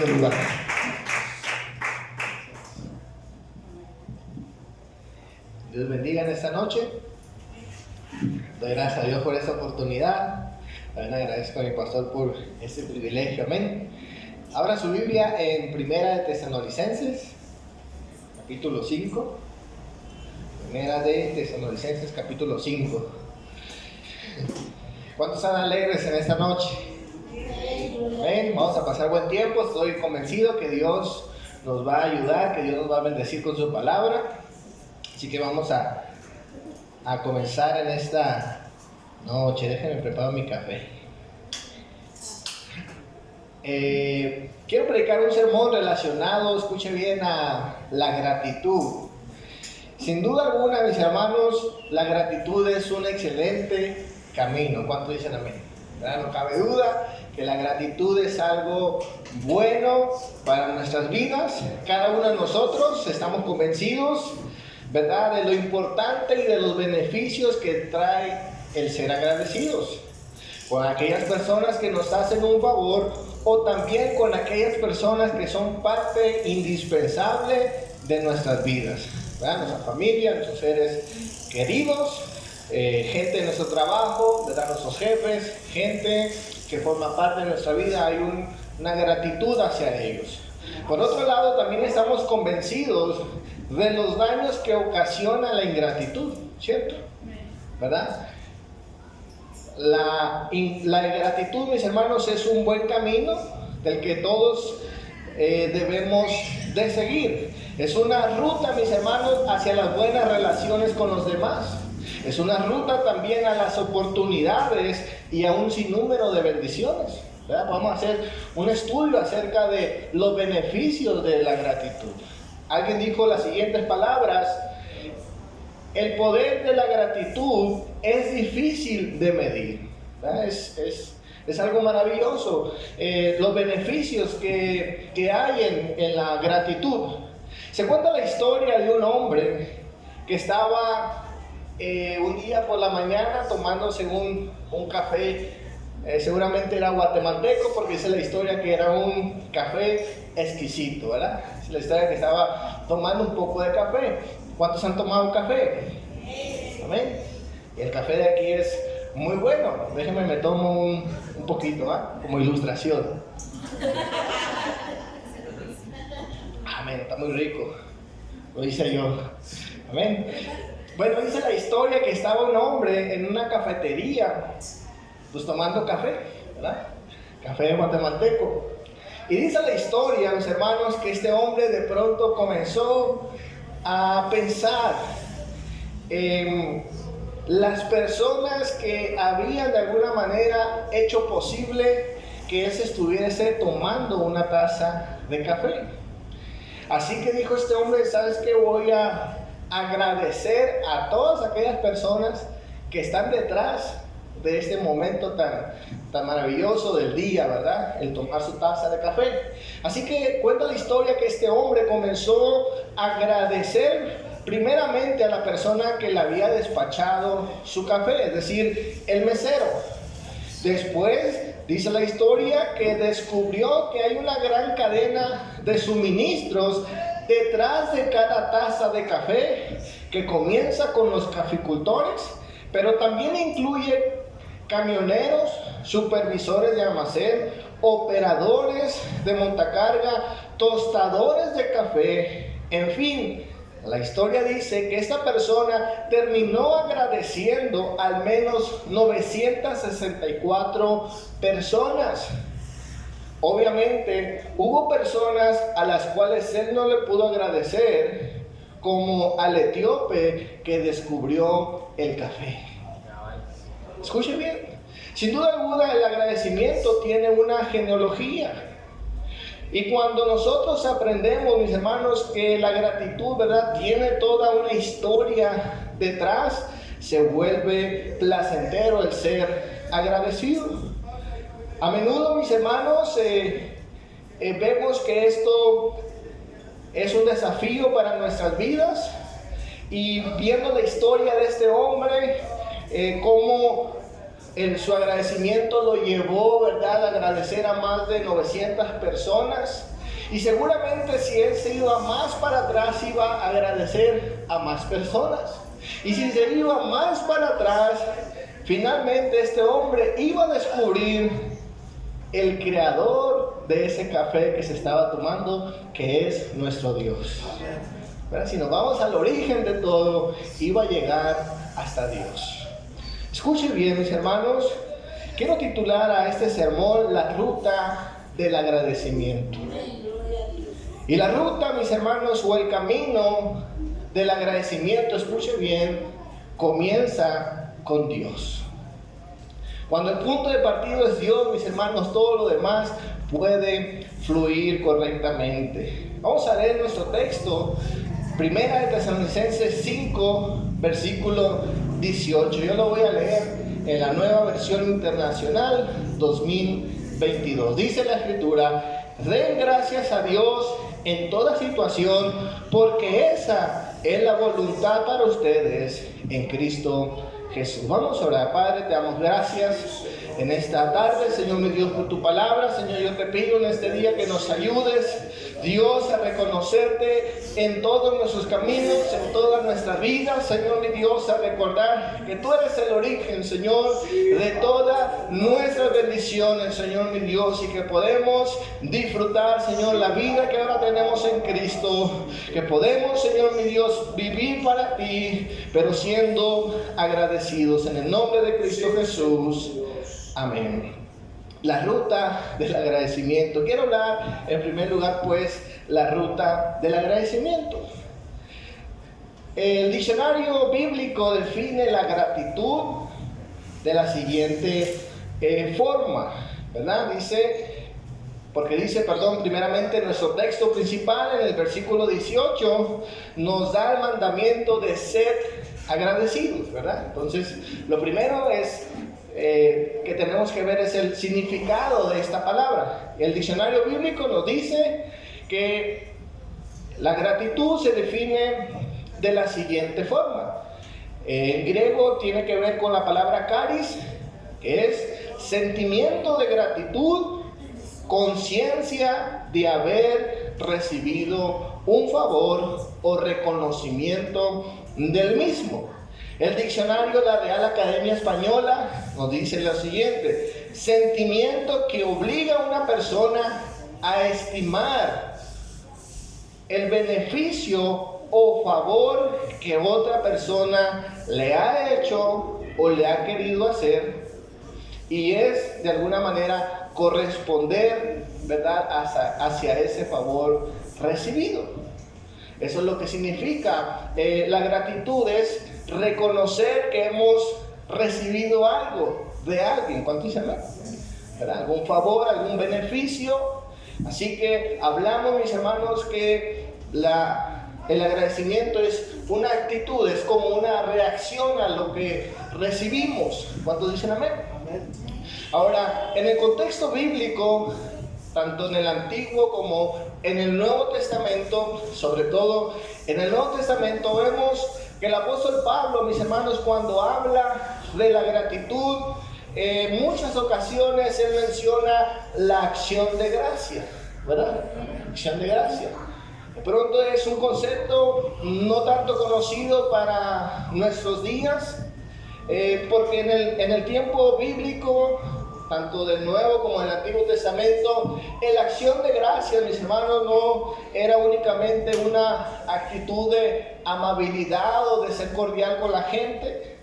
su lugar. Dios bendiga en esta noche. Doy gracias a Dios por esta oportunidad. También agradezco a mi pastor por este privilegio. Amén. Abra su Biblia en Primera de Tesalonicenses, capítulo 5. Primera de Tesalonicenses, capítulo 5. ¿Cuántos están alegres en esta noche? Amén. Vamos a pasar buen tiempo. Estoy convencido que Dios nos va a ayudar, que Dios nos va a bendecir con su palabra. Así que vamos a comenzar en esta noche. Déjenme preparar mi café. Quiero predicar un sermón relacionado, escuche bien, a la gratitud. Sin duda alguna, mis hermanos, la gratitud es un excelente camino. ¿Cuántos dicen amén? ¿Verdad? No cabe duda que la gratitud es algo bueno para nuestras vidas. Cada uno de nosotros estamos convencidos, ¿verdad?, de lo importante y de los beneficios que trae el ser agradecidos con aquellas personas que nos hacen un favor, o también con aquellas personas que son parte indispensable de nuestras vidas, ¿verdad? Nuestra familia, nuestros seres queridos, gente de nuestro trabajo, ¿verdad?, nuestros jefes, gente que forma parte de nuestra vida. Hay una gratitud hacia ellos. Por otro lado, también estamos convencidos de los daños que ocasiona la ingratitud, ¿cierto? ¿Verdad? La ingratitud, mis hermanos, es un buen camino del que todos debemos de seguir. Es una ruta, mis hermanos, hacia las buenas relaciones con los demás. Es una ruta también a las oportunidades y a un sinnúmero de bendiciones, ¿verdad? Vamos a hacer un estudio acerca de los beneficios de la gratitud. Alguien dijo las siguientes palabras: el poder de la gratitud es difícil de medir, ¿verdad? Es algo maravilloso, los beneficios que hay en la gratitud. Se cuenta la historia de un hombre que estaba un día por la mañana tomándose un café. Seguramente era guatemalteco, porque dice la historia que era un café exquisito, ¿verdad? Es la historia que estaba tomando un poco de café. ¿Cuántos han tomado café? Amén. Y el café de aquí es muy bueno. Déjenme me tomo un poquito, como ilustración. Amén, está muy rico. Lo hice yo. Amén. Bueno, dice la historia que estaba un hombre en una cafetería, pues tomando café, ¿verdad? Café guatemalteco. Y dice la historia, mis hermanos, que este hombre de pronto comenzó a pensar en las personas que habían de alguna manera hecho posible que él se estuviese tomando una taza de café. Así que dijo este hombre: ¿sabes qué? Voy a agradecer a todas aquellas personas que están detrás de este momento tan maravilloso del día, ¿verdad? El tomar su taza de café. Así que cuenta la historia que este hombre comenzó a agradecer primeramente a la persona que le había despachado su café, es decir, el mesero. Después dice la historia que descubrió que hay una gran cadena de suministros detrás de cada taza de café, que comienza con los caficultores, pero también incluye camioneros, supervisores de almacén, operadores de montacarga, tostadores de café, en fin. La historia dice que esta persona terminó agradeciendo al menos 964 personas. Obviamente hubo personas a las cuales él no le pudo agradecer, como al etíope que descubrió el café. Escuchen bien, sin duda alguna el agradecimiento tiene una genealogía. Y cuando nosotros aprendemos, mis hermanos, que la gratitud, ¿verdad?, tiene toda una historia detrás, se vuelve placentero el ser agradecido. A menudo, mis hermanos, vemos que esto es un desafío para nuestras vidas, y viendo la historia de este hombre, cómo su agradecimiento lo llevó, ¿verdad?, a agradecer a más de 900 personas. Y seguramente si él se iba más para atrás, iba a agradecer a más personas. Y si se iba más para atrás, finalmente este hombre iba a descubrir el creador de ese café que se estaba tomando, que es nuestro Dios. ¿Verdad? Si nos vamos al origen de todo, iba a llegar hasta Dios. Escuchen bien, mis hermanos, quiero titular a este sermón La ruta del agradecimiento. Y la ruta, mis hermanos, o el camino del agradecimiento, escuchen bien, comienza con Dios. Cuando el punto de partida es Dios, mis hermanos, todo lo demás puede fluir correctamente. Vamos a leer nuestro texto, Primera de Tesalonicenses 5, versículo 18. Yo lo voy a leer en la Nueva Versión Internacional 2022. Dice la Escritura: den gracias a Dios en toda situación, porque esa es la voluntad para ustedes en Cristo Jesús. Vamos a orar. Padre, te damos gracias en esta tarde, Señor mi Dios, por tu palabra. Señor, yo te pido en este día que nos ayudes, Dios, a reconocerte en todos nuestros caminos, en toda nuestra vida, Señor mi Dios, a recordar que tú eres el origen, Señor, de todas nuestras bendiciones, Señor mi Dios, y que podemos disfrutar, Señor, la vida que ahora tenemos en Cristo, que podemos, Señor mi Dios, vivir para ti, pero siendo agradecidos en el nombre de Cristo Jesús. Amén. La ruta del agradecimiento. Quiero hablar en primer lugar, pues, la ruta del agradecimiento. El diccionario bíblico define la gratitud de la siguiente forma, ¿verdad? Primeramente nuestro texto principal en el versículo 18 nos da el mandamiento de ser agradecidos, ¿verdad? Entonces, lo primero es que tenemos que ver es el significado de esta palabra. El diccionario bíblico nos dice que la gratitud se define de la siguiente forma. En griego tiene que ver con la palabra charis, que es sentimiento de gratitud, conciencia de haber recibido un favor o reconocimiento del mismo. El diccionario de la Real Academia Española nos dice lo siguiente: sentimiento que obliga a una persona a estimar el beneficio o favor que otra persona le ha hecho o le ha querido hacer, y es de alguna manera corresponder, ¿verdad?, hacia ese favor recibido. Eso es lo que significa la gratitud, es reconocer que hemos recibido algo de alguien. ¿Cuánto dicen? Algún favor, algún beneficio. Así que hablamos, mis hermanos, que el agradecimiento es una actitud, es como una reacción a lo que recibimos. ¿Cuántos dicen amén? Amén. Ahora, en el contexto bíblico, tanto en el Antiguo como en el Nuevo Testamento, sobre todo en el Nuevo Testamento, vemos que el apóstol Pablo, mis hermanos, cuando habla de la gratitud, en muchas ocasiones él menciona la acción de gracia, ¿verdad? Acción de gracia. De pronto es un concepto no tanto conocido para nuestros días, porque en el tiempo bíblico, tanto del Nuevo como del Antiguo Testamento, la acción de gracias, mis hermanos, no era únicamente una actitud de amabilidad o de ser cordial con la gente,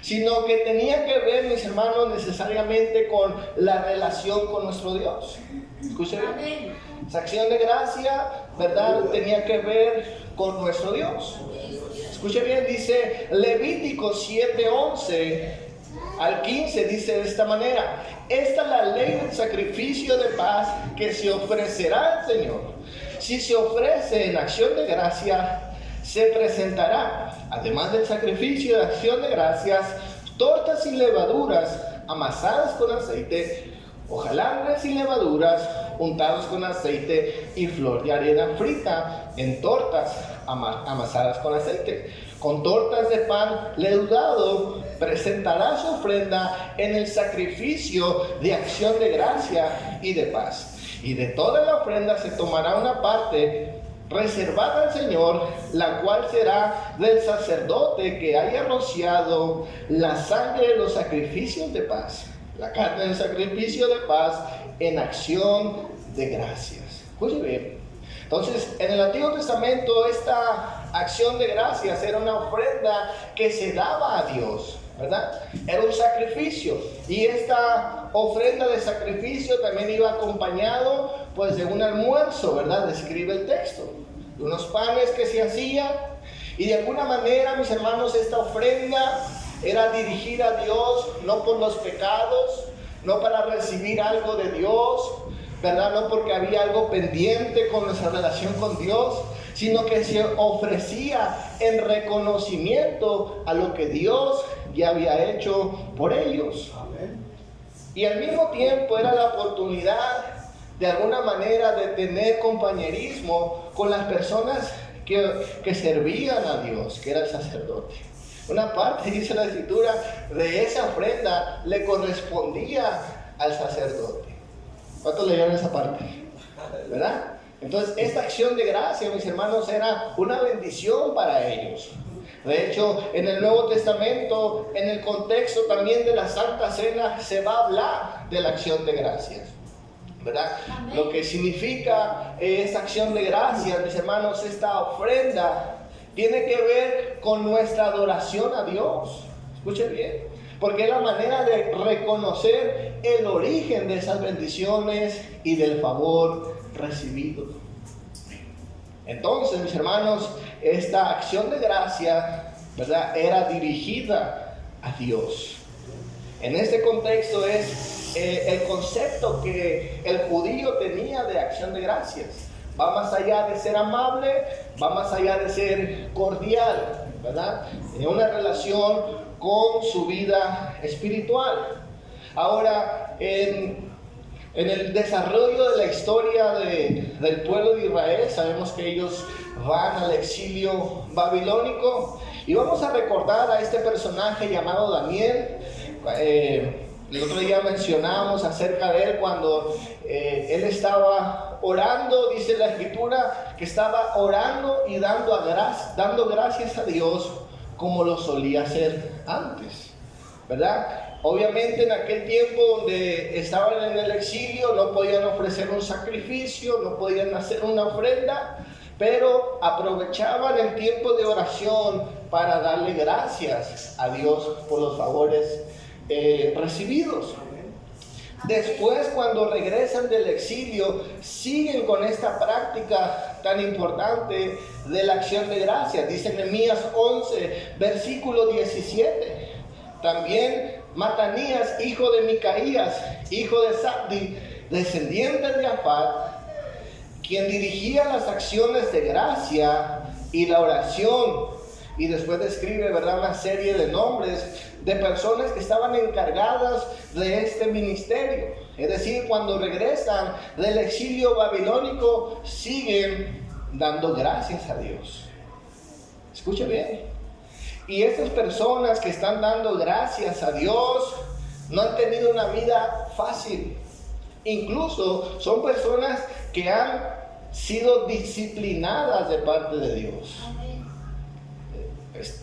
sino que tenía que ver, mis hermanos, necesariamente con la relación con nuestro Dios. Escuchen bien. Esa acción de gracia, ¿verdad?, tenía que ver con nuestro Dios. Escuchen bien, dice Levítico 7:11 al 15, dice de esta manera: esta es la ley del sacrificio de paz que se ofrecerá al Señor. Si se ofrece en acción de gracia, se presentará, además del sacrificio de acción de gracias, tortas sin levaduras amasadas con aceite, hojalambres sin levaduras untados con aceite y flor de arena frita en tortas amasadas con aceite. Con tortas de pan leudado presentará su ofrenda en el sacrificio de acción de gracia y de paz. Y de toda la ofrenda se tomará una parte reservada al Señor, la cual será del sacerdote que haya rociado la sangre de los sacrificios de paz, la carne del sacrificio de paz en acción de gracias. Escuche bien. Entonces, en el Antiguo Testamento esta acción de gracias era una ofrenda que se daba a Dios, ¿verdad? Era un sacrificio, y esta ofrenda de sacrificio también iba acompañado pues de un almuerzo, ¿verdad? Describe el texto, de unos panes que se hacían, y de alguna manera, mis hermanos, esta ofrenda era dirigida a Dios no por los pecados, no para recibir algo de Dios, ¿verdad? No porque había algo pendiente con nuestra relación con Dios, sino que se ofrecía en reconocimiento a lo que Dios ya había hecho por ellos. Amén. Y al mismo tiempo era la oportunidad de alguna manera de tener compañerismo con las personas que servían a Dios, que era el sacerdote. Una parte, dice la Escritura, de esa ofrenda le correspondía al sacerdote. ¿Cuántos leyeron esa parte? ¿Verdad? Entonces, esta acción de gracia, mis hermanos, era una bendición para ellos. De hecho, en el Nuevo Testamento, en el contexto también de la Santa Cena, se va a hablar de la acción de gracias, ¿verdad? Amén. Lo que significa esta acción de gracias, mis hermanos, esta ofrenda, tiene que ver con nuestra adoración a Dios. Escuchen bien, porque es la manera de reconocer el origen de esas bendiciones y del favor recibido. Entonces, mis hermanos, esta acción de gracia, ¿verdad?, era dirigida a Dios. En este contexto es el concepto que el judío tenía de acción de gracias. Va más allá de ser amable, va más allá de ser cordial, ¿verdad? En una relación con su vida espiritual. Ahora, en el desarrollo de la historia del pueblo de Israel, sabemos que ellos van al exilio babilónico, y vamos a recordar a este personaje llamado Daniel. El otro día mencionamos acerca de él cuando él estaba orando. Dice la Escritura que estaba orando y dando gracias a Dios como lo solía hacer antes, ¿verdad? Obviamente en aquel tiempo donde estaban en el exilio no podían ofrecer un sacrificio, no podían hacer una ofrenda, pero aprovechaban el tiempo de oración para darle gracias a Dios por los favores recibidos. Después, cuando regresan del exilio, siguen con esta práctica tan importante de la acción de gracias. Dice Nehemías 11, versículo 17. También Matanías, hijo de Micaías, hijo de Zabdi, descendiente de Afat, quien dirigía las acciones de gracia y la oración. Y después describe, ¿verdad?, una serie de nombres de personas que estaban encargadas de este ministerio. Es decir, cuando regresan del exilio babilónico, siguen dando gracias a Dios. Escuche bien. Y estas personas que están dando gracias a Dios no han tenido una vida fácil. Incluso son personas que han sido disciplinadas de parte de Dios.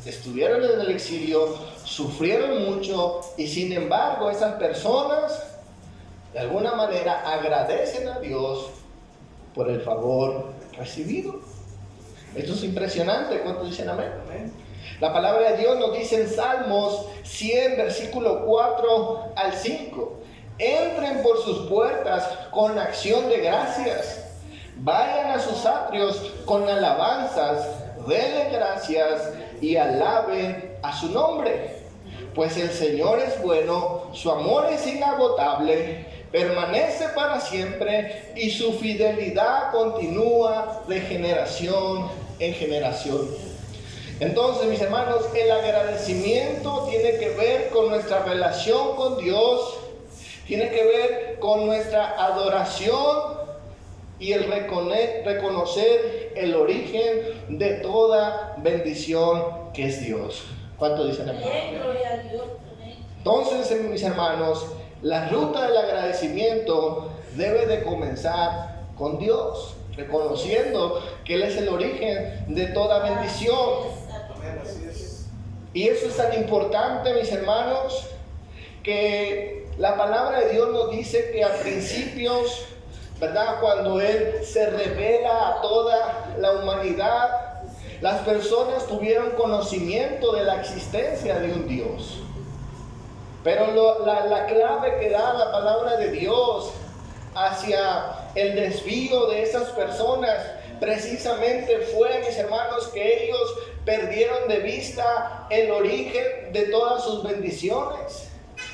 Estuvieron en el exilio, sufrieron mucho, y sin embargo esas personas de alguna manera agradecen a Dios por el favor recibido. Esto es impresionante. ¿Cuántos dicen amén? Amén. La palabra de Dios nos dice en Salmos 100, versículo 4 al 5. Entren por sus puertas con acción de gracias. Vayan a sus atrios con alabanzas. Denle gracias y alaben a su nombre. Pues el Señor es bueno, su amor es inagotable, permanece para siempre, y su fidelidad continúa de generación en generación. Entonces, mis hermanos, el agradecimiento tiene que ver con nuestra relación con Dios, tiene que ver con nuestra adoración y el reconocer el origen de toda bendición que es Dios. ¿Cuánto dicen amén? Gloria a Dios. Entonces, mis hermanos, la ruta del agradecimiento debe de comenzar con Dios, reconociendo que Él es el origen de toda bendición. Y eso es tan importante, mis hermanos, que la palabra de Dios nos dice que a principios, ¿verdad?, cuando Él se revela a toda la humanidad, las personas tuvieron conocimiento de la existencia de un Dios. Pero la clave que da la palabra de Dios hacia el desvío de esas personas precisamente fue, mis hermanos, que ellos perdieron de vista el origen de todas sus bendiciones.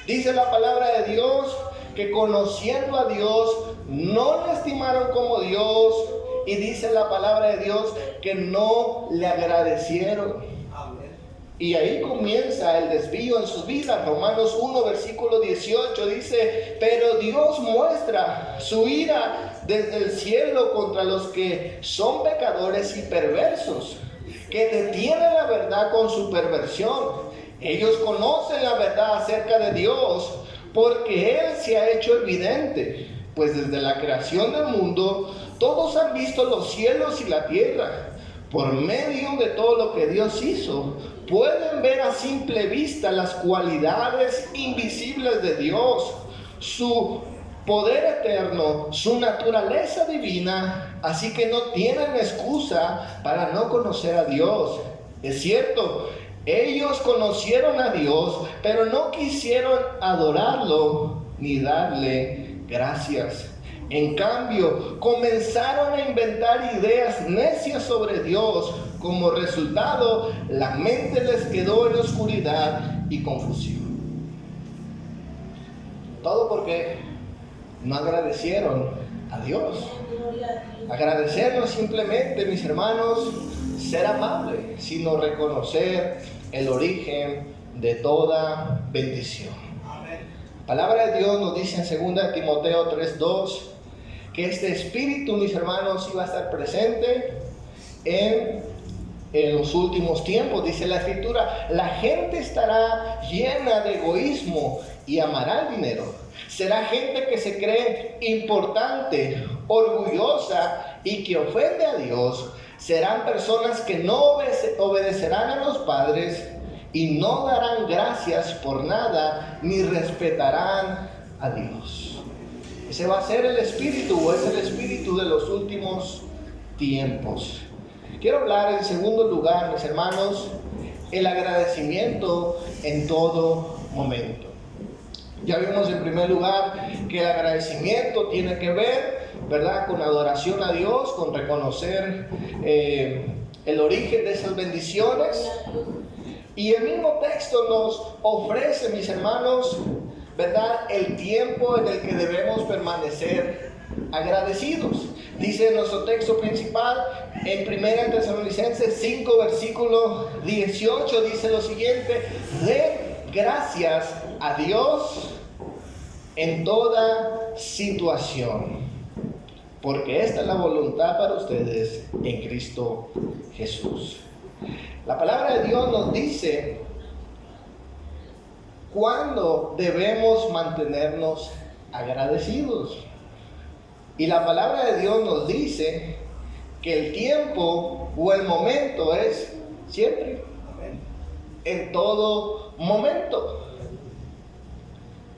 Dice la palabra de Dios que conociendo a Dios no le estimaron como Dios, y dice la palabra de Dios que no le agradecieron. Y ahí comienza el desvío en sus vidas. Romanos 1, versículo 18 dice: pero Dios muestra su ira desde el cielo contra los que son pecadores y perversos, que detienen la verdad con su perversión. Ellos conocen la verdad acerca de Dios, porque Él se ha hecho evidente, pues desde la creación del mundo todos han visto los cielos y la tierra. Por medio de todo lo que Dios hizo, pueden ver a simple vista las cualidades invisibles de Dios, su poder eterno, su naturaleza divina, así que no tienen excusa para no conocer a Dios. Es cierto, ellos conocieron a Dios, pero no quisieron adorarlo ni darle gracias. En cambio, comenzaron a inventar ideas necias sobre Dios. Como resultado, la mente les quedó en oscuridad y confusión. Todo porque no agradecieron a Dios. Agradecer no es simplemente, mis hermanos, ser amable, sino reconocer el origen de toda bendición. La palabra de Dios nos dice en 2 Timoteo 3:2 que este espíritu, mis hermanos, iba a estar presente en los últimos tiempos. Dice la Escritura: la gente estará llena de egoísmo y amará el dinero. Será gente que se cree importante, orgullosa y que ofende a Dios. Serán personas que no obedecerán a los padres y no darán gracias por nada ni respetarán a Dios. Ese va a ser el espíritu, o es el espíritu de los últimos tiempos. Quiero hablar en segundo lugar, mis hermanos, el agradecimiento en todo momento. Ya vimos en primer lugar que el agradecimiento tiene que ver, ¿verdad?, con adoración a Dios, con reconocer el origen de esas bendiciones. Y el mismo texto nos ofrece, mis hermanos, ¿verdad?, el tiempo en el que debemos permanecer agradecidos. Dice nuestro texto principal en 1 Tesalonicenses 5, versículo 18, dice lo siguiente: den gracias a Dios en toda situación, porque esta es la voluntad para ustedes en Cristo Jesús. La palabra de Dios nos dice cuándo debemos mantenernos agradecidos. Y la palabra de Dios nos dice que el tiempo o el momento es siempre, en todo momento.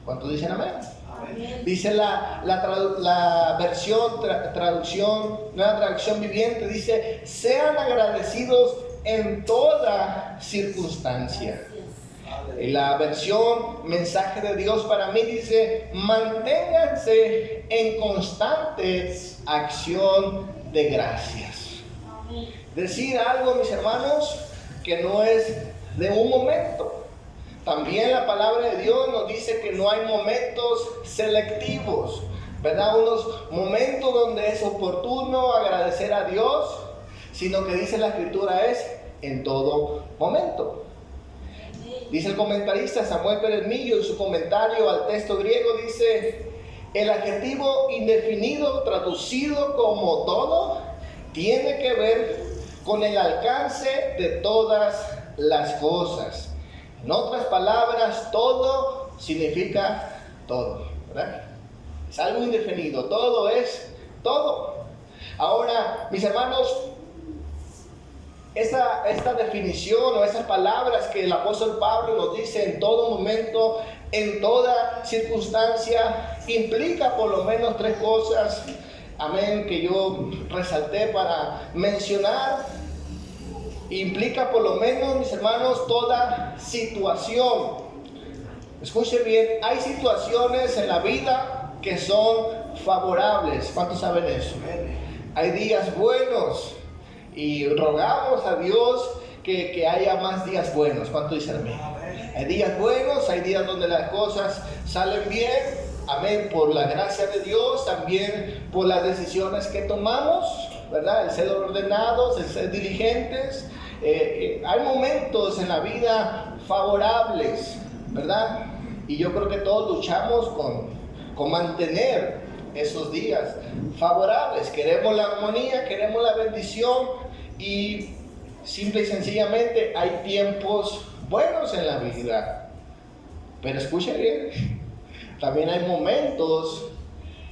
¿Cuántos dicen amén? Amén. Dice la versión, traducción, nueva traducción viviente, dice: sean agradecidos en toda circunstancia. Y la versión mensaje de Dios para mí dice: manténganse en constante acción de gracias. Decir algo, mis hermanos, que no es de un momento. También la palabra de Dios nos dice que no hay momentos selectivos, ¿verdad? Unos momentos donde es oportuno agradecer a Dios, sino que dice la Escritura es en todo momento. Dice el comentarista Samuel Pérez Millo en su comentario al texto griego, dice: el adjetivo indefinido traducido como todo tiene que ver con el alcance de todas las cosas. En otras palabras, todo significa todo, ¿verdad? Es algo indefinido. Todo es todo. Ahora, mis hermanos, esta definición o esas palabras que el apóstol Pablo nos dice en todo momento, en toda circunstancia, implica por lo menos tres cosas, amén, que yo resalté para mencionar. Implica por lo menos, mis hermanos, toda situación. Escuchen bien, hay situaciones en la vida que son favorables. ¿Cuántos saben eso? Hay días buenos y rogamos a Dios que haya más días buenos. ¿Cuántos dicen amén? Hay días buenos, hay días donde las cosas salen bien, amén, por la gracia de Dios, también por las decisiones que tomamos, ¿verdad? El ser ordenados, el ser diligentes. Hay momentos en la vida favorables, ¿verdad? Y yo creo que todos luchamos con mantener esos días favorables. Queremos la armonía, queremos la bendición, y simple y sencillamente hay tiempos buenos en la vida. Pero escuche bien, también hay momentos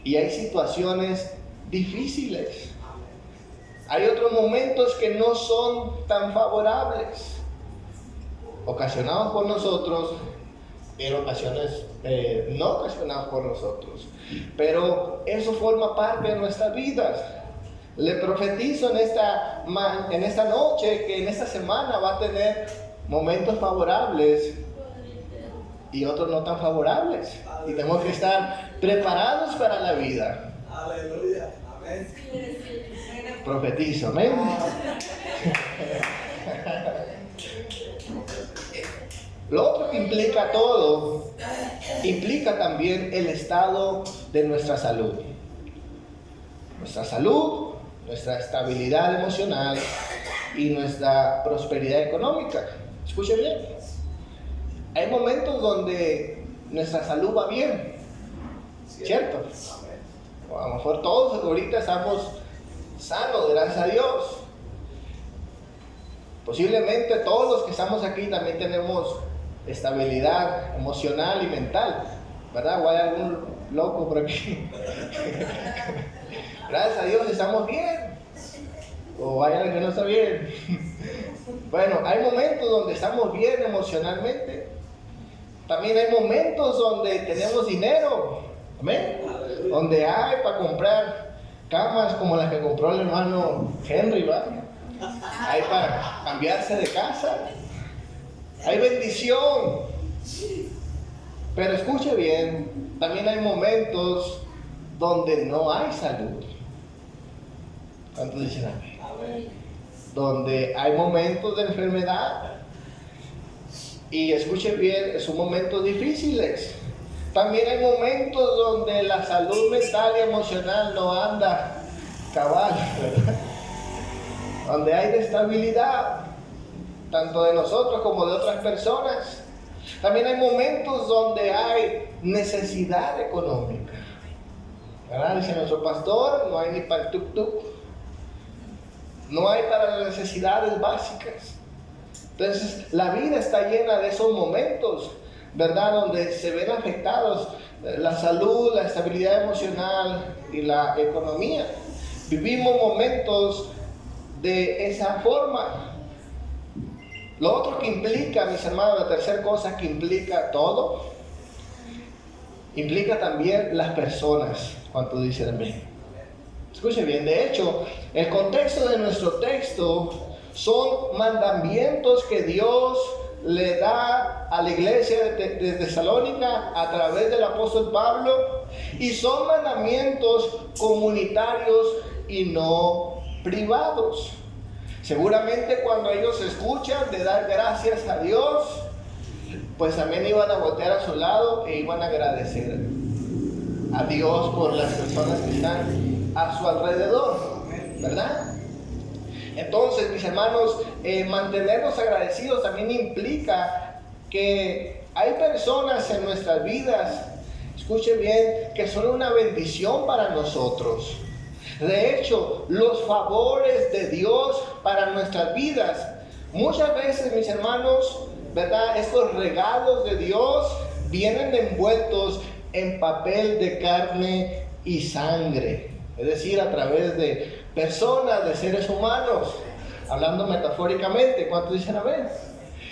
y hay situaciones difíciles. Hay otros momentos que no son tan favorables, ocasionados por nosotros, en ocasiones no ocasionados por nosotros. Pero eso forma parte de nuestras vidas. Le profetizo en esta noche que en esta semana va a tener momentos favorables y otros no tan favorables. Y tenemos que estar preparados para la vida. Aleluya. Amén. Profetizo, amén. Lo otro que implica todo, implica también el estado de nuestra salud. Nuestra salud, nuestra estabilidad emocional y nuestra prosperidad económica. Escuche bien. Hay momentos donde nuestra salud va bien, ¿cierto? O a lo mejor todos ahorita estamos sanos, gracias a Dios. Posiblemente todos los que estamos aquí también tenemos estabilidad emocional y mental, ¿verdad? O hay algún loco por aquí. Gracias a Dios estamos bien. O hay alguien que no está bien. Bueno, hay momentos donde estamos bien emocionalmente. También hay momentos donde tenemos dinero. Amén. Donde hay para comprar camas como las que compró el hermano Henry, ¿verdad? Hay para cambiarse de casa. Hay bendición. Pero escuche bien, también hay momentos donde no hay salud. ¿Cuántos dicen amén? Donde hay momentos de enfermedad. Y escuche bien, son momentos difíciles. También hay momentos donde la salud mental y emocional no anda cabal, ¿verdad? Donde hay destabilidad, tanto de nosotros como de otras personas. También hay momentos donde hay necesidad económica, ¿verdad? Dice nuestro pastor, no hay ni para el tuk-tuk, no hay para las necesidades básicas. Entonces la vida está llena de esos momentos, ¿verdad? Donde se ven afectados la salud, la estabilidad emocional y la economía. Vivimos momentos de esa forma. Lo otro que implica, mis hermanos, la tercera cosa que implica todo, implica también las personas. ¿Cuánto dicen amén? Escuchen bien, de hecho, el contexto de nuestro texto son mandamientos que Dios le da a la iglesia de Tesalónica a través del apóstol Pablo, y son mandamientos comunitarios y no privados. Seguramente cuando ellos escuchan de dar gracias a Dios, pues también iban a voltear a su lado e iban a agradecer a Dios por las personas que están a su alrededor, ¿verdad? Entonces, mis hermanos, mantenernos agradecidos también implica que hay personas en nuestras vidas, escuchen bien, que son una bendición para nosotros. De hecho, los favores de Dios para nuestras vidas, muchas veces, mis hermanos, ¿verdad? Estos regalos de Dios vienen envueltos en papel de carne y sangre, es decir, a través de personas, de seres humanos, hablando metafóricamente. ¿Cuántos dicen amén?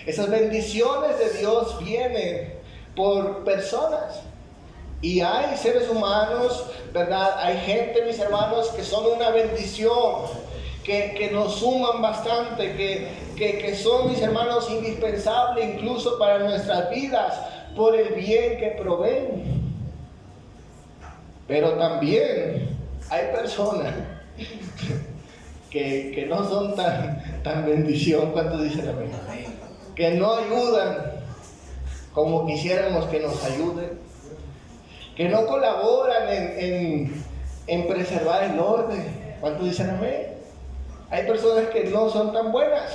Esas bendiciones de Dios vienen por personas. Y hay seres humanos, ¿verdad? Hay gente, mis hermanos, que son una bendición, que nos suman bastante, que son, mis hermanos, indispensables incluso para nuestras vidas, por el bien que proveen. Pero también hay personas que no son tan bendición. ¿Cuántos dicen amén? Que no ayudan como quisiéramos que nos ayuden, que no colaboran en preservar el orden. ¿Cuántos dicen amén? Hay personas que no son tan buenas.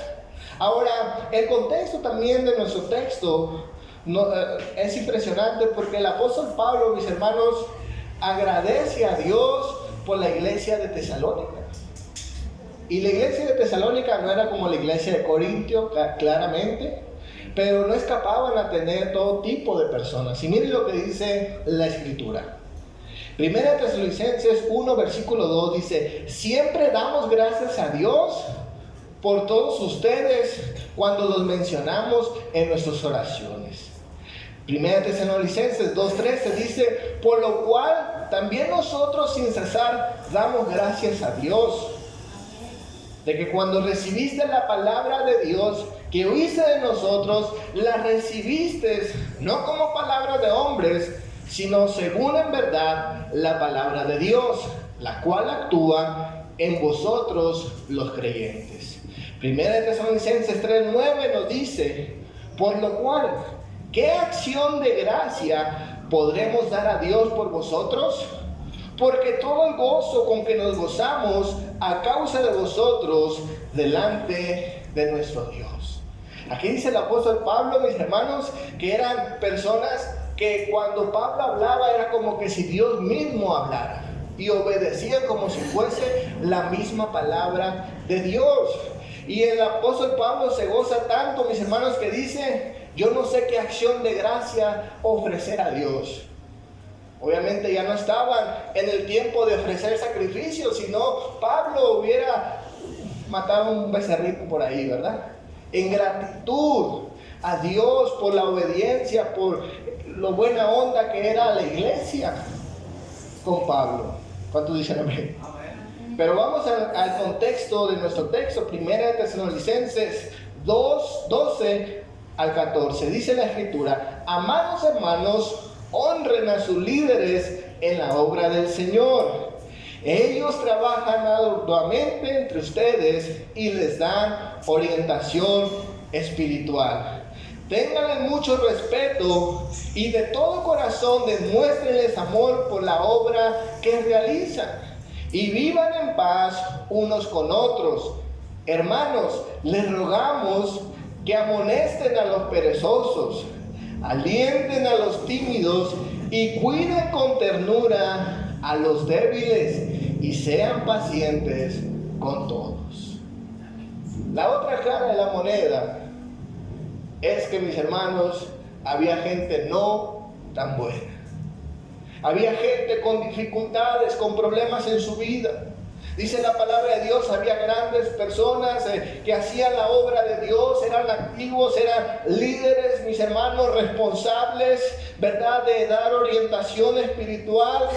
Ahora, el contexto también de nuestro texto es impresionante, porque el apóstol Pablo, mis hermanos, agradece a Dios por la iglesia de Tesalónica. Y la iglesia de Tesalónica no era como la iglesia de Corintio, claramente, pero no escapaban a tener todo tipo de personas. Y miren lo que dice la Escritura. Primera Tesalonicenses 1, versículo 2 dice: siempre damos gracias a Dios por todos ustedes cuando los mencionamos en nuestras oraciones. Primera Tesalonicenses 2:13 dice: por lo cual también nosotros sin cesar damos gracias a Dios, de que cuando recibiste la palabra de Dios que oíste de nosotros, la recibiste no como palabra de hombres, sino según en verdad la palabra de Dios, la cual actúa en vosotros los creyentes. Primera de Tesalonicenses 3:9 nos dice: por lo cual, ¿qué acción de gracia podremos dar a Dios por vosotros? Porque todo el gozo con que nos gozamos a causa de vosotros delante de nuestro Dios. Aquí dice el apóstol Pablo, mis hermanos, que eran personas que cuando Pablo hablaba era como que si Dios mismo hablara, y obedecían como si fuese la misma palabra de Dios. Y el apóstol Pablo se goza tanto, mis hermanos, que dice: yo no sé qué acción de gracia ofrecer a Dios. Obviamente ya no estaban en el tiempo de ofrecer sacrificios, sino Pablo hubiera matado un becerrito por ahí, ¿verdad? En gratitud a Dios por la obediencia, por lo buena onda que era la iglesia con Pablo. ¿Cuántos dicen amén? Pero vamos al contexto de nuestro texto. Primera de Tesalonicenses 2, 12 al 14. Dice la Escritura: amados hermanos, honren a sus líderes en la obra del Señor. Ellos trabajan arduamente entre ustedes y les dan orientación espiritual. Ténganles mucho respeto y de todo corazón demuéstrenles amor por la obra que realizan. Y vivan en paz unos con otros. Hermanos, les rogamos que amonesten a los perezosos, alienten a los tímidos y cuiden con ternura a los débiles y sean pacientes con todos. La otra cara de la moneda es que, mis hermanos, había gente no tan buena. Había gente con dificultades, con problemas en su vida. Dice la palabra de Dios, había grandes personas que hacían la obra de Dios, eran activos, eran líderes, mis hermanos, responsables, ¿verdad?, de dar orientación espiritual.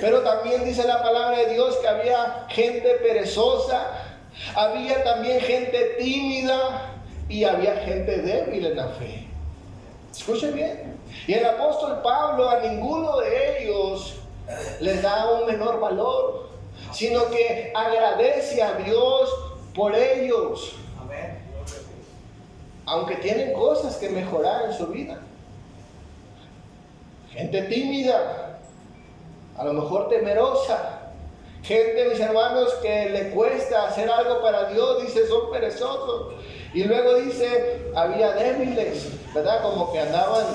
Pero también dice la palabra de Dios que había gente perezosa, había también gente tímida y había gente débil en la fe. Escuchen bien. Y el apóstol Pablo a ninguno de ellos les da un menor valor, sino que agradece a Dios por ellos. Amén. Aunque tienen cosas que mejorar en su vida. Gente tímida, a lo mejor temerosa. Gente, mis hermanos, que le cuesta hacer algo para Dios, dice, son perezosos. Y luego dice, había débiles, ¿verdad? Como que andaban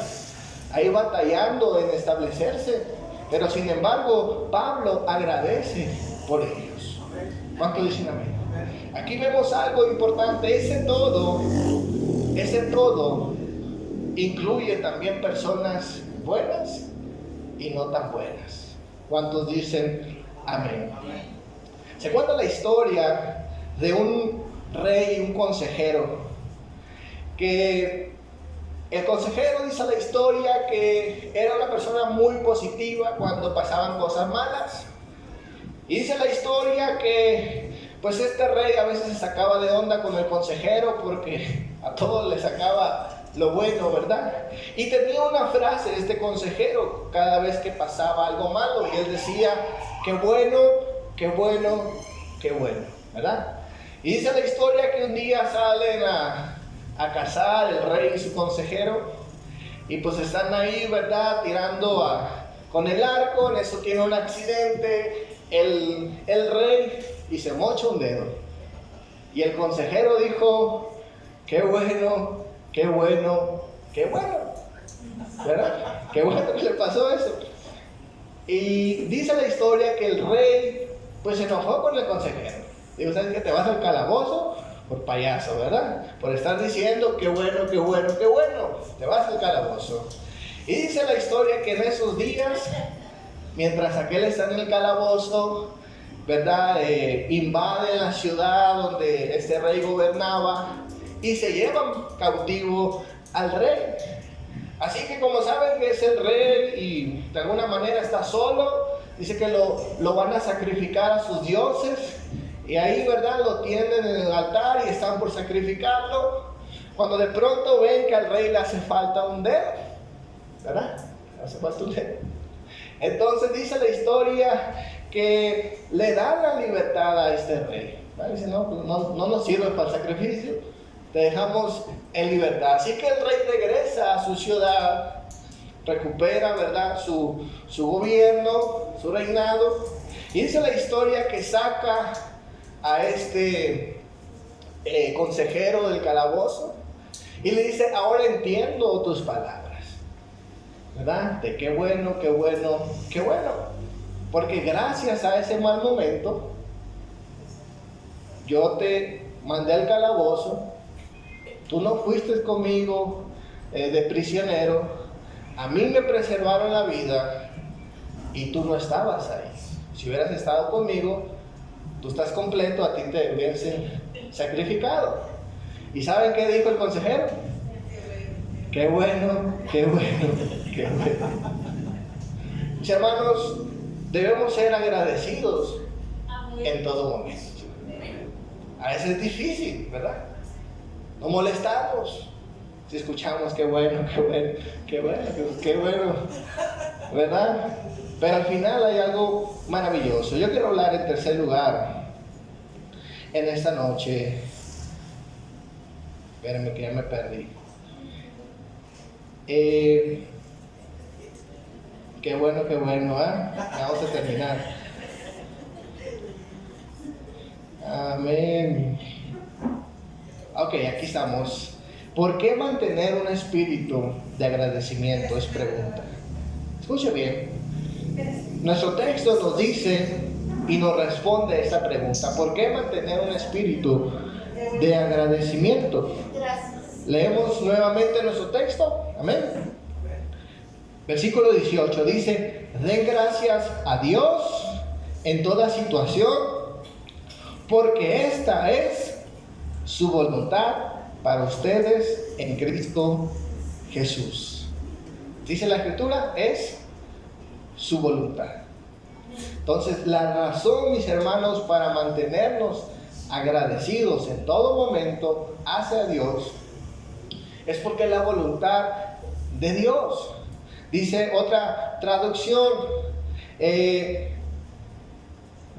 ahí batallando en establecerse. Pero sin embargo, Pablo agradece por ellos. ¿Cuánto dicen amén? Aquí vemos algo importante. Ese todo incluye también personas buenas y no tan buenas. ¿Cuántos dicen amén? Se cuenta la historia de un rey y un consejero, que el consejero, dice la historia, que era una persona muy positiva cuando pasaban cosas malas. Y dice la historia que pues este rey a veces se sacaba de onda con el consejero porque a todos le sacaba lo bueno, ¿verdad? Y tenía una frase este consejero cada vez que pasaba algo malo, y él decía: qué bueno, qué bueno, qué bueno, ¿verdad? Y dice la historia que un día salen a cazar el rey y su consejero, y pues están ahí, ¿verdad?, tirando con el arco. En eso tiene un accidente el rey y se mocha un dedo. Y el consejero dijo: qué bueno, qué bueno, qué bueno, ¿verdad? Qué bueno que le pasó eso. Y dice la historia que el rey pues se enojó con el consejero. Digo: ¿sabes qué? Te vas al calabozo por payaso, ¿verdad? Por estar diciendo qué bueno, qué bueno, qué bueno. Te vas al calabozo. Y dice la historia que en esos días, mientras aquel está en el calabozo, ¿verdad?, invaden la ciudad donde este rey gobernaba y se llevan cautivo al rey. Así que, como saben que es el rey y de alguna manera está solo, dice que lo van a sacrificar a sus dioses. Y ahí, ¿verdad?, lo tienden en el altar y están por sacrificarlo, cuando de pronto ven que al rey le hace falta un dedo, ¿verdad? Le hace falta un dedo. Entonces dice la historia que le dan la libertad a este rey. Dice: no nos sirve para el sacrificio, te dejamos en libertad. Así que el rey regresa a su ciudad, recupera, ¿verdad?, su gobierno, su reinado. Y dice la historia que saca a este consejero del calabozo y le dice: ahora entiendo tus palabras, ¿verdad? De qué bueno, qué bueno, qué bueno. Porque gracias a ese mal momento, yo te mandé al calabozo, tú no fuiste conmigo de prisionero, a mí me preservaron la vida y tú no estabas ahí. Si hubieras estado conmigo, tú estás completo, a ti te hubiesen sacrificado. ¿Y saben qué dijo el consejero? Qué bueno, qué bueno, qué bueno. Mis hermanos, debemos ser agradecidos en todo momento. A veces es difícil, ¿verdad? No molestamos si escuchamos qué bueno, qué bueno, qué bueno, qué bueno, ¿verdad? Pero al final hay algo maravilloso. Yo quiero hablar en tercer lugar en esta noche. Espérenme que ya me perdí. Qué bueno, ¿eh? Vamos a terminar. Amén. Ok, aquí estamos. ¿Por qué mantener un espíritu de agradecimiento? Es pregunta. Escuche bien. Nuestro texto nos dice y nos responde esa pregunta: ¿por qué mantener un espíritu de agradecimiento? Leemos nuevamente nuestro texto. Amén. Versículo 18 dice: den gracias a Dios en toda situación, porque esta es su voluntad para ustedes en Cristo Jesús. Dice la Escritura, es su voluntad. Entonces, la razón, mis hermanos, para mantenernos agradecidos en todo momento hacia Dios es porque es la voluntad de Dios. Dice otra traducción: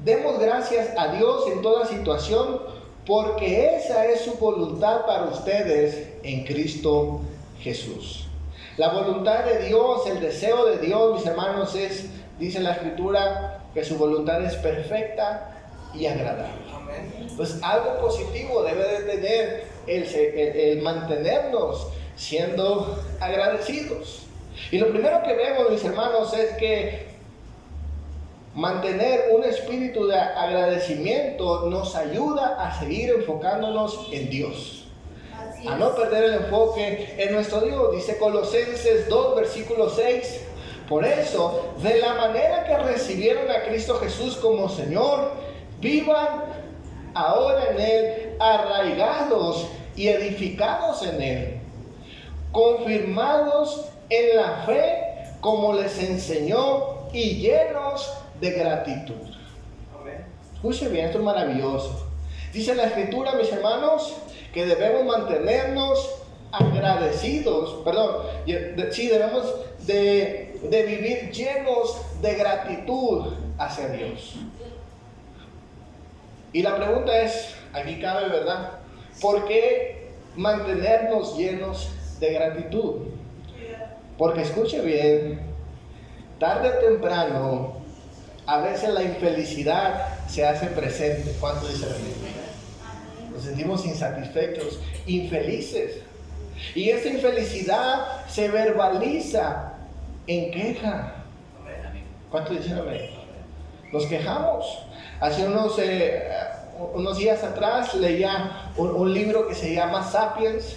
demos gracias a Dios en toda situación, porque esa es su voluntad para ustedes en Cristo Jesús. La voluntad de Dios, el deseo de Dios, mis hermanos, es, dice la Escritura, que su voluntad es perfecta y agradable. Pues algo positivo debe de tener el mantenernos siendo agradecidos. Y lo primero que vemos, mis hermanos, es que mantener un espíritu de agradecimiento nos ayuda a seguir enfocándonos en Dios, a no perder el enfoque en nuestro Dios. Dice Colosenses 2, versículo 6: Por eso, de la manera que recibieron a Cristo Jesús como Señor, vivan ahora en Él, arraigados y edificados en Él, confirmados en la fe como les enseñó y llenos de gratitud. Amén. Escuche bien, esto es maravilloso. Dice la Escritura, mis hermanos, que debemos mantenernos agradecidos, debemos de vivir llenos de gratitud hacia Dios. Y la pregunta es, aquí cabe, ¿verdad? ¿Por qué mantenernos llenos de gratitud? Porque escuche bien, tarde o temprano, a veces la infelicidad se hace presente. ¿Cuánto dice la Biblia? Nos sentimos insatisfechos, infelices. Y esa infelicidad se verbaliza en queja. ¿Cuánto dicen amén? Nos quejamos. Hace unos días atrás leía un libro que se llama Sapiens,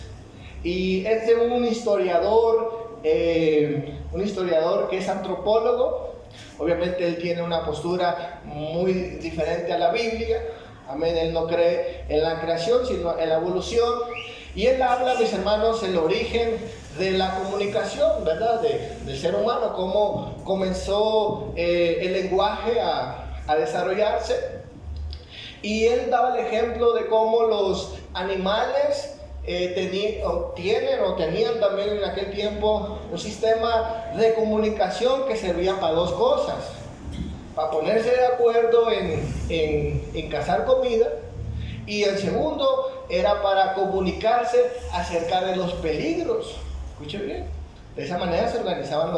y es de un historiador que es antropólogo. Obviamente él tiene una postura muy diferente a la Biblia. Amén. Él no cree en la creación, sino en la evolución. Y él habla, mis hermanos, el origen de la comunicación, ¿verdad? Del ser humano, cómo comenzó el lenguaje a desarrollarse. Y él daba el ejemplo de cómo los animales tenían también en aquel tiempo un sistema de comunicación que servía para dos cosas: para ponerse de acuerdo en cazar comida, y el segundo era para comunicarse acerca de los peligros. Escuche bien, de esa manera se organizaban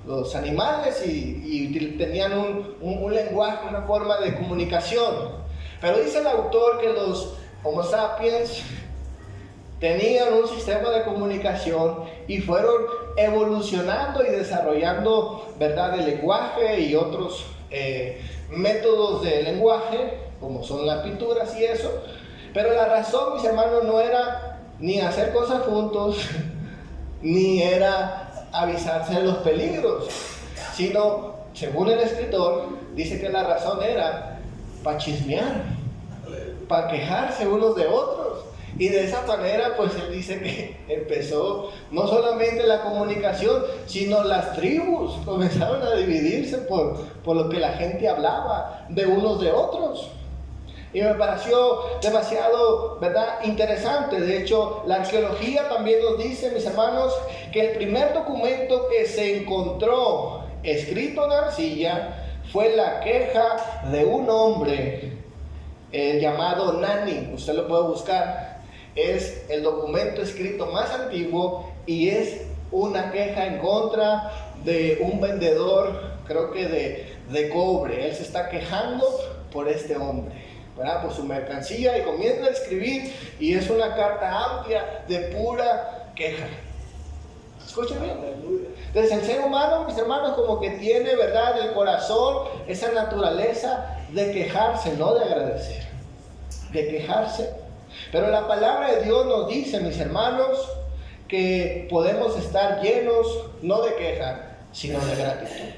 los animales y tenían un lenguaje, una forma de comunicación. Pero dice el autor que los Homo sapiens tenían un sistema de comunicación y fueron evolucionando y desarrollando, ¿verdad?, el lenguaje y otros métodos de lenguaje, como son las pinturas y eso. Pero la razón, mis hermanos, no era ni hacer cosas juntos, ni era avisarse de los peligros, sino, según el escritor, dice que la razón era para chismear, para quejarse unos de otros. Y de esa manera, pues él dice que empezó no solamente la comunicación, sino las tribus comenzaron a dividirse por lo que la gente hablaba de unos de otros. Y me pareció demasiado, ¿verdad?, interesante. De hecho, la arqueología también nos dice, mis hermanos, que el primer documento que se encontró escrito en arcilla fue la queja de un hombre llamado Nani. Usted lo puede buscar. Es el documento escrito más antiguo y es una queja en contra de un vendedor, creo que de cobre. Él se está quejando por este hombre, ¿verdad?, por su mercancía, y comienza a escribir, y es una carta amplia de pura queja. Escuchen bien. Entonces el ser humano, mis hermanos, como que tiene, ¿verdad?, el corazón, esa naturaleza de quejarse, no de agradecer, de quejarse. Pero la palabra de Dios nos dice, mis hermanos, que podemos estar llenos no de queja, sino de gratitud.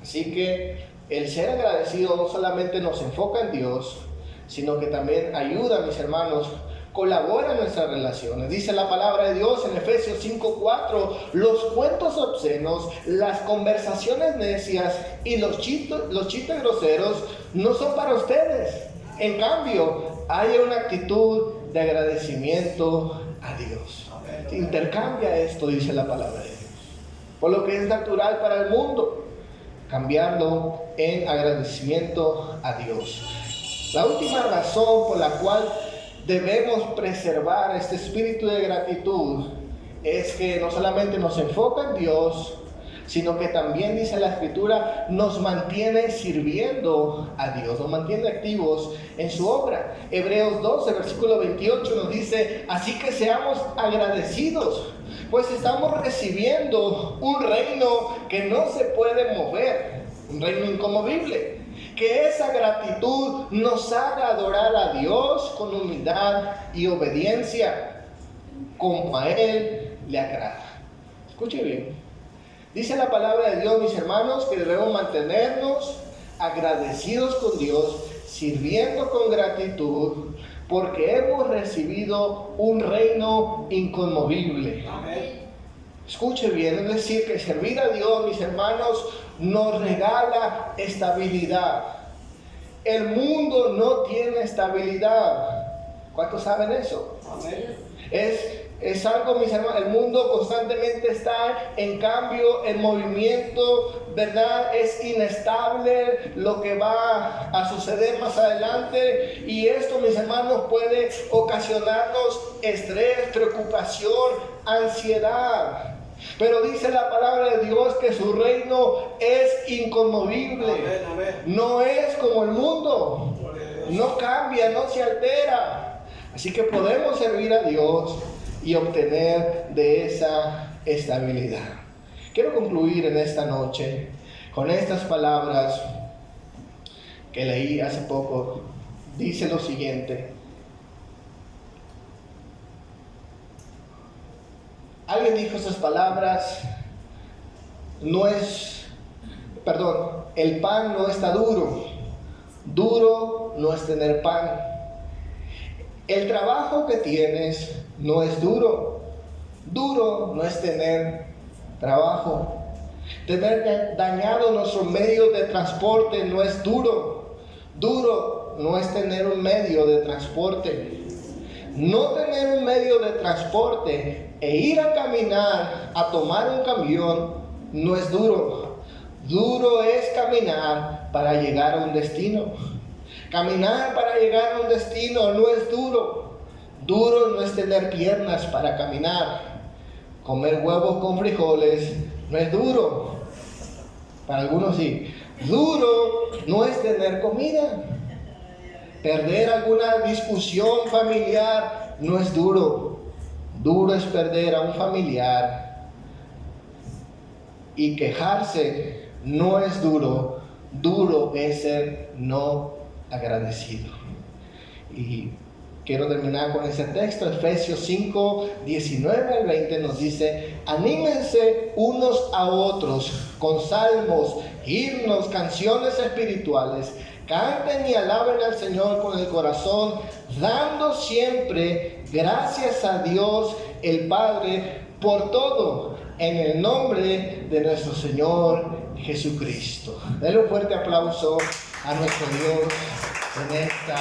Así que el ser agradecido no solamente nos enfoca en Dios, sino que también ayuda, mis hermanos, colabora en nuestras relaciones. Dice la palabra de Dios en Efesios 5:4: los cuentos obscenos, las conversaciones necias y los chistes groseros no son para ustedes. En cambio, hay una actitud de agradecimiento a Dios. Intercambia esto, dice la palabra de Dios, por lo que es natural para el mundo, cambiando en agradecimiento a Dios. La última razón por la cual debemos preservar este espíritu de gratitud es que no solamente nos enfoca en Dios, sino que también, dice la Escritura, nos mantiene sirviendo a Dios, nos mantiene activos en su obra. Hebreos 12, versículo 28 nos dice: así que seamos agradecidos, pues estamos recibiendo un reino que no se puede mover, un reino inconmovible. Que esa gratitud nos haga adorar a Dios con humildad y obediencia, como a Él le agrada. Escuche bien. Dice la palabra de Dios, mis hermanos, que debemos mantenernos agradecidos con Dios, sirviendo con gratitud, porque hemos recibido un reino inconmovible. Amén. Escuche bien, es decir, que servir a Dios, mis hermanos, nos regala estabilidad. El mundo no tiene estabilidad. ¿Cuántos saben eso? Amén. Es algo, mis hermanos, el mundo constantemente está en cambio, en movimiento, ¿verdad? Es inestable lo que va a suceder más adelante, y esto, mis hermanos, puede ocasionarnos estrés, preocupación, ansiedad. Pero dice la palabra de Dios que su reino es inconmovible. Amén, amén. No es como el mundo, no cambia, no se altera. Así que podemos servir a Dios y obtener de esa estabilidad. Quiero concluir en esta noche con estas palabras que leí hace poco. Dice lo siguiente: alguien dijo esas palabras, el pan no está duro, duro no es tener pan. El trabajo que tienes no es duro, duro no es tener trabajo. Tener dañado nuestro medio de transporte no es duro, duro no es tener un medio de transporte. No tener un medio de transporte e ir a caminar, a tomar un camión, no es duro. Duro es caminar para llegar a un destino. Caminar para llegar a un destino no es duro. Duro no es tener piernas para caminar. Comer huevos con frijoles no es duro. Para algunos sí. Duro no es tener comida. Perder alguna discusión familiar no es duro. Duro es perder a un familiar. Y quejarse no es duro. Duro es ser no agradecido. Y quiero terminar con ese texto. Efesios 5, 19 al 20 nos dice: anímense unos a otros con salmos, himnos, canciones espirituales. Canten y alaben al Señor con el corazón, dando siempre gracias a Dios el Padre por todo, en el nombre de nuestro Señor Jesucristo. Denle un fuerte aplauso a nuestro Dios en esta